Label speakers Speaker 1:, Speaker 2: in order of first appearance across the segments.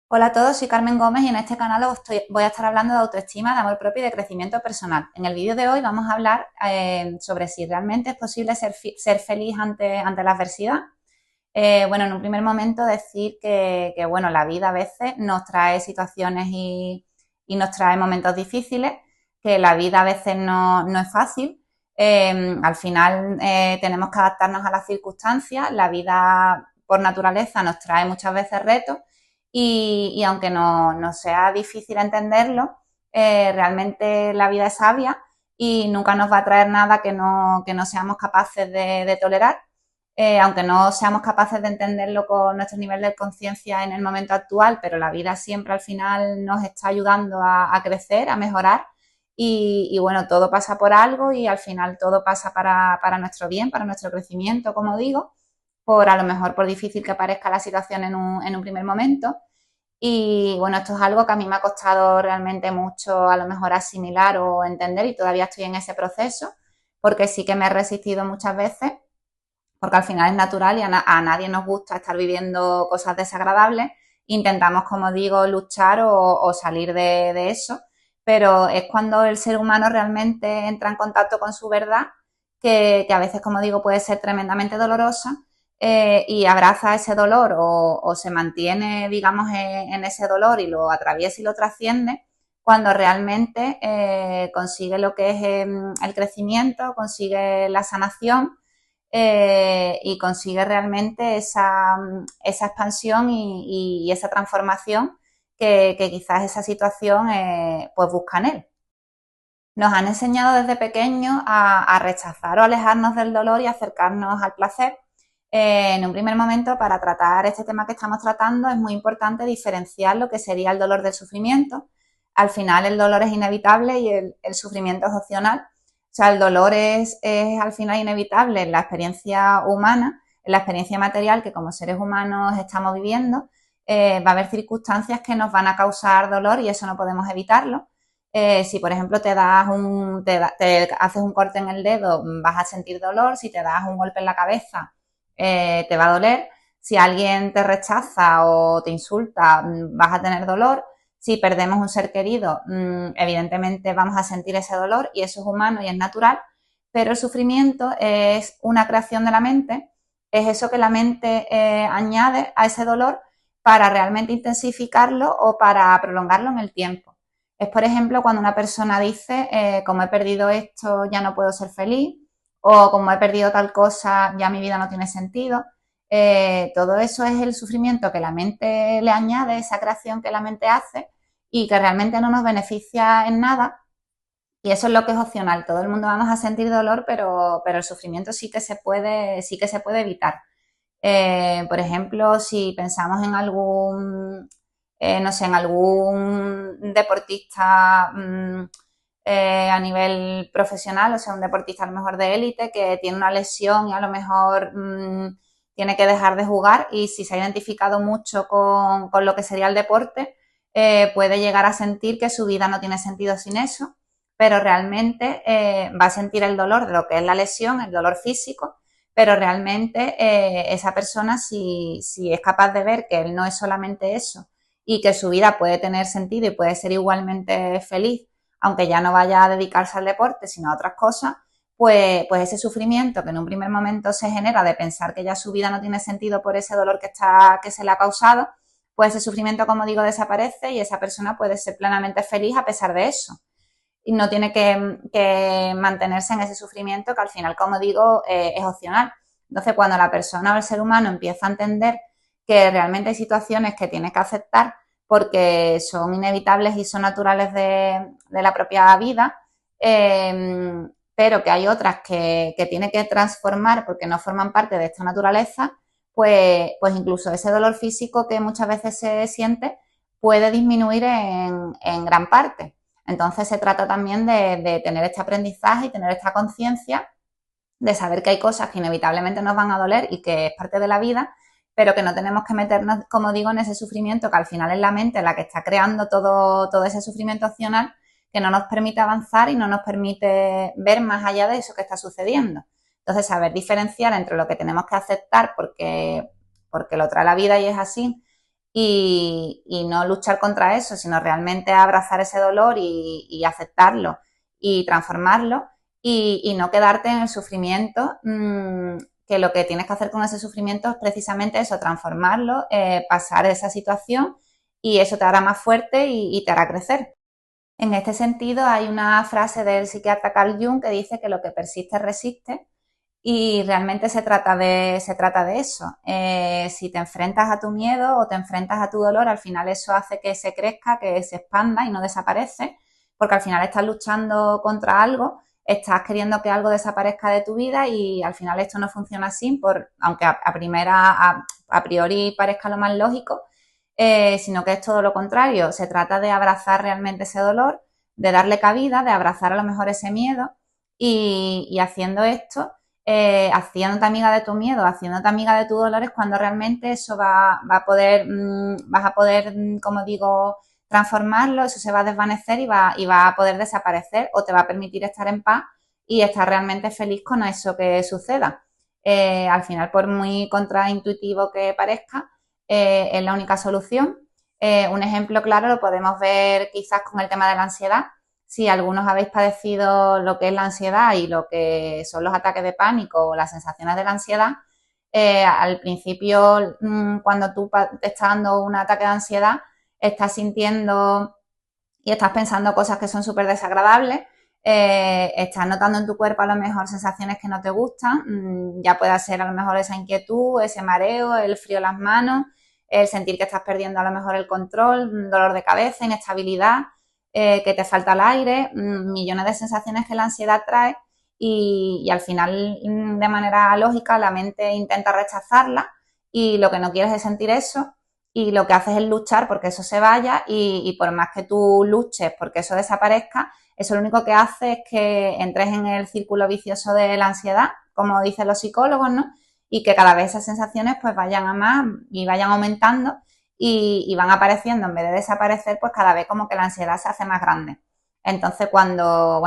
Speaker 1: Hola a todos, soy Carmen Gómez y en este canal voy a estar hablando de autoestima, de amor propio y de crecimiento personal. En el vídeo de hoy vamos a hablar sobre si realmente es posible ser feliz ante la adversidad. Bueno, en un primer momento decir bueno, la vida a veces nos trae situaciones y nos trae momentos difíciles, que la vida a veces no es fácil. Al final tenemos que adaptarnos a las circunstancias. La vida por naturaleza nos trae muchas veces retos y aunque no sea difícil entenderlo, realmente la vida es sabia y nunca nos va a traer nada que no seamos capaces de tolerar. Aunque no seamos capaces de entenderlo con nuestro nivel de conciencia en el momento actual, pero la vida siempre al final nos está ayudando a crecer, a mejorar y bueno, todo pasa por algo y al final todo pasa para nuestro bien, para nuestro crecimiento, como digo, por a lo mejor por difícil que parezca la situación en un primer momento. Y bueno, esto es algo que a mí me ha costado realmente mucho a lo mejor asimilar o entender y todavía estoy en ese proceso, porque sí que me he resistido muchas veces, porque al final es natural y a nadie nos gusta estar viviendo cosas desagradables. Intentamos, como digo, luchar o salir de eso, pero es cuando el ser humano realmente entra en contacto con su verdad, que a veces, como digo, puede ser tremendamente dolorosa, y abraza ese dolor o se mantiene, digamos, en ese dolor y lo atraviesa y lo trasciende, cuando realmente consigue lo que es el crecimiento, consigue la sanación y consigue realmente esa expansión y esa transformación que quizás esa situación pues busca en él. Nos han enseñado desde pequeños a rechazar o alejarnos del dolor y acercarnos al placer. En un primer momento, para tratar este tema que estamos tratando, es muy importante diferenciar lo que sería el dolor del sufrimiento. Al final, el dolor es inevitable y el sufrimiento es opcional. O sea, el dolor es al final inevitable en la experiencia humana, en la experiencia material que como seres humanos estamos viviendo. Va a haber circunstancias que nos van a causar dolor y eso no podemos evitarlo. Si, por ejemplo, te haces un corte en el dedo, vas a sentir dolor. Si te das un golpe en la cabeza, te va a doler. Si alguien te rechaza o te insulta, vas a tener dolor. Si perdemos un ser querido, evidentemente vamos a sentir ese dolor y eso es humano y es natural, pero el sufrimiento es una creación de la mente, es eso que la mente añade a ese dolor para realmente intensificarlo o para prolongarlo en el tiempo. Es, por ejemplo, cuando una persona dice, como he perdido esto, ya no puedo ser feliz, o como he perdido tal cosa, ya mi vida no tiene sentido. Todo eso es el sufrimiento que la mente le añade, esa creación que la mente hace y que realmente no nos beneficia en nada. Y eso es lo que es opcional. Todo el mundo vamos a sentir dolor, pero el sufrimiento sí que se puede evitar. Por ejemplo, si pensamos en no sé, en algún deportista a nivel profesional, o sea, un deportista a lo mejor de élite que tiene una lesión y a lo mejor tiene que dejar de jugar y si se ha identificado mucho con lo que sería el deporte, puede llegar a sentir que su vida no tiene sentido sin eso, pero realmente va a sentir el dolor de lo que es la lesión, el dolor físico, pero realmente esa persona si es capaz de ver que él no es solamente eso y que su vida puede tener sentido y puede ser igualmente feliz, aunque ya no vaya a dedicarse al deporte, sino a otras cosas, pues ese sufrimiento que en un primer momento se genera de pensar que ya su vida no tiene sentido por ese dolor que se le ha causado, pues ese sufrimiento, como digo, desaparece y esa persona puede ser plenamente feliz a pesar de eso y no tiene que mantenerse en ese sufrimiento que al final, como digo, es opcional. Entonces, cuando la persona o el ser humano empieza a entender que realmente hay situaciones que tiene que aceptar porque son inevitables y son naturales de la propia vida, pero que hay otras que tiene que transformar porque no forman parte de esta naturaleza, pues incluso ese dolor físico que muchas veces se siente puede disminuir en gran parte. Entonces se trata también de tener este aprendizaje y tener esta conciencia de saber que hay cosas que inevitablemente nos van a doler y que es parte de la vida, pero que no tenemos que meternos, como digo, en ese sufrimiento que al final es la mente la que está creando todo ese sufrimiento opcional que no nos permite avanzar y no nos permite ver más allá de eso que está sucediendo. Entonces, saber diferenciar entre lo que tenemos que aceptar porque lo trae la vida y es así, y no luchar contra eso, sino realmente abrazar ese dolor y aceptarlo y transformarlo y no quedarte en el sufrimiento, que lo que tienes que hacer con ese sufrimiento es precisamente eso, transformarlo, pasar esa situación y eso te hará más fuerte y te hará crecer. En este sentido, hay una frase del psiquiatra Carl Jung que dice que lo que persiste resiste y realmente se trata de eso. Si te enfrentas a tu miedo o te enfrentas a tu dolor, al final eso hace que se crezca, que se expanda y no desaparece, porque al final estás luchando contra algo, estás queriendo que algo desaparezca de tu vida y al final esto no funciona así, aunque a priori parezca lo más lógico, sino que es todo lo contrario. Se trata de abrazar realmente ese dolor, de darle cabida, de abrazar a lo mejor ese miedo y haciendo esto, haciéndote amiga de tu miedo, haciéndote amiga de tu dolor es cuando realmente eso va a poder, vas a poder, como digo, transformarlo, eso se va a desvanecer y va a poder desaparecer o te va a permitir estar en paz y estar realmente feliz con eso que suceda. Al final, por muy contraintuitivo que parezca, es la única solución. Un ejemplo claro lo podemos ver quizás con el tema de la ansiedad. Si algunos habéis padecido lo que es la ansiedad y lo que son los ataques de pánico o las sensaciones de la ansiedad, al principio, cuando tú te estás dando un ataque de ansiedad, estás sintiendo y estás pensando cosas que son súper desagradables, estás notando en tu cuerpo a lo mejor sensaciones que no te gustan, ya puede ser a lo mejor esa inquietud, ese mareo, el frío en las manos, el sentir que estás perdiendo a lo mejor el control, dolor de cabeza, inestabilidad, que te falta el aire, millones de sensaciones que la ansiedad trae y al final, de manera lógica, la mente intenta rechazarla y lo que no quieres es sentir eso y lo que haces es luchar porque eso se vaya y por más que tú luches porque eso desaparezca, eso lo único que hace es que entres en el círculo vicioso de la ansiedad, como dicen los psicólogos, ¿no? Y que cada vez esas sensaciones pues vayan a más y vayan aumentando y van apareciendo en vez de desaparecer, pues cada vez como que la ansiedad se hace más grande. Entonces, cuando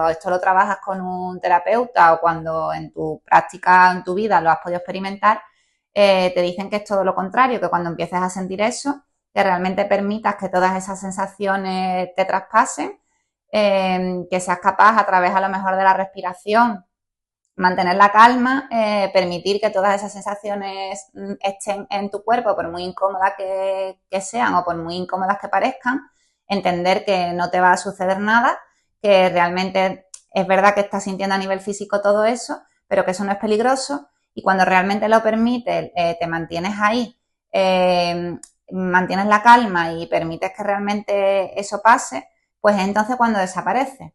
Speaker 1: esto lo trabajas con un terapeuta o cuando en tu práctica, en tu vida lo has podido experimentar, te dicen que es todo lo contrario, que cuando empieces a sentir eso, que realmente permitas que todas esas sensaciones te traspasen, que seas capaz a través a lo mejor de la respiración, mantener la calma, permitir que todas esas sensaciones estén en tu cuerpo, por muy incómodas que sean o por muy incómodas que parezcan, entender que no te va a suceder nada, que realmente es verdad que estás sintiendo a nivel físico todo eso, pero que eso no es peligroso y cuando realmente lo permites, te mantienes ahí, mantienes la calma y permites que realmente eso pase, pues entonces cuando desaparece.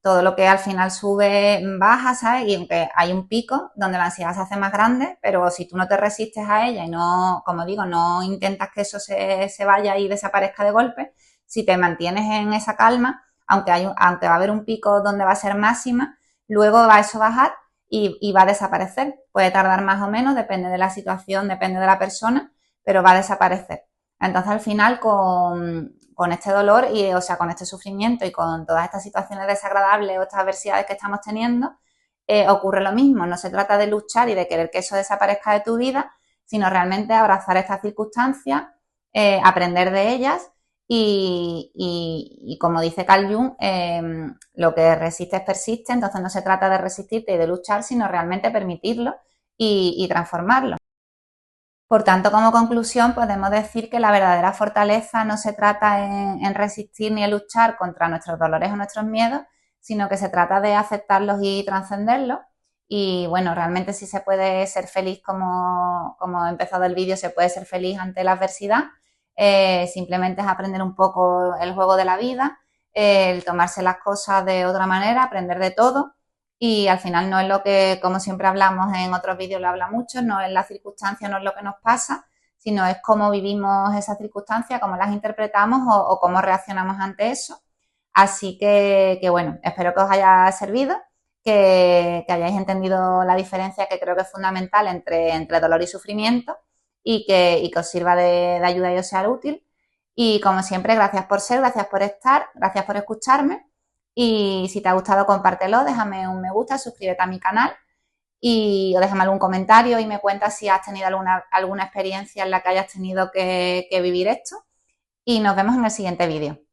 Speaker 1: Todo lo que al final sube baja, ¿sabes? Y aunque hay un pico donde la ansiedad se hace más grande, pero si tú no te resistes a ella y no, como digo, no intentas que eso se vaya y desaparezca de golpe, si te mantienes en esa calma, aunque va a haber un pico donde va a ser máxima, luego va a eso bajar y va a desaparecer. Puede tardar más o menos, depende de la situación, depende de la persona, pero va a desaparecer. Entonces, al final, con este dolor y, o sea, con este sufrimiento y con todas estas situaciones desagradables o estas adversidades que estamos teniendo, ocurre lo mismo. No se trata de luchar y de querer que eso desaparezca de tu vida, sino realmente abrazar estas circunstancias, aprender de ellas y como dice Carl Jung, lo que resistes persiste, entonces no se trata de resistirte y de luchar, sino realmente permitirlo y transformarlo. Por tanto, como conclusión, podemos decir que la verdadera fortaleza no se trata en resistir ni en luchar contra nuestros dolores o nuestros miedos, sino que se trata de aceptarlos y trascenderlos. Y bueno, realmente sí se puede ser feliz, como he empezado el vídeo, se puede ser feliz ante la adversidad. Simplemente es aprender un poco el juego de la vida, el tomarse las cosas de otra manera, aprender de todo y al final no es lo que, como siempre hablamos en otros vídeos, lo habla mucho, no es la circunstancia, no es lo que nos pasa, sino es cómo vivimos esas circunstancias, cómo las interpretamos o cómo reaccionamos ante eso. Así que bueno, espero que os haya servido, que hayáis entendido la diferencia que creo que es fundamental entre dolor y sufrimiento y que os sirva de ayuda y os sea útil. Y como siempre, gracias por ser, gracias por estar, gracias por escucharme. Y si te ha gustado, compártelo, déjame un me gusta, suscríbete a mi canal o déjame algún comentario y me cuentas si has tenido alguna experiencia en la que hayas tenido que vivir esto. Y nos vemos en el siguiente vídeo.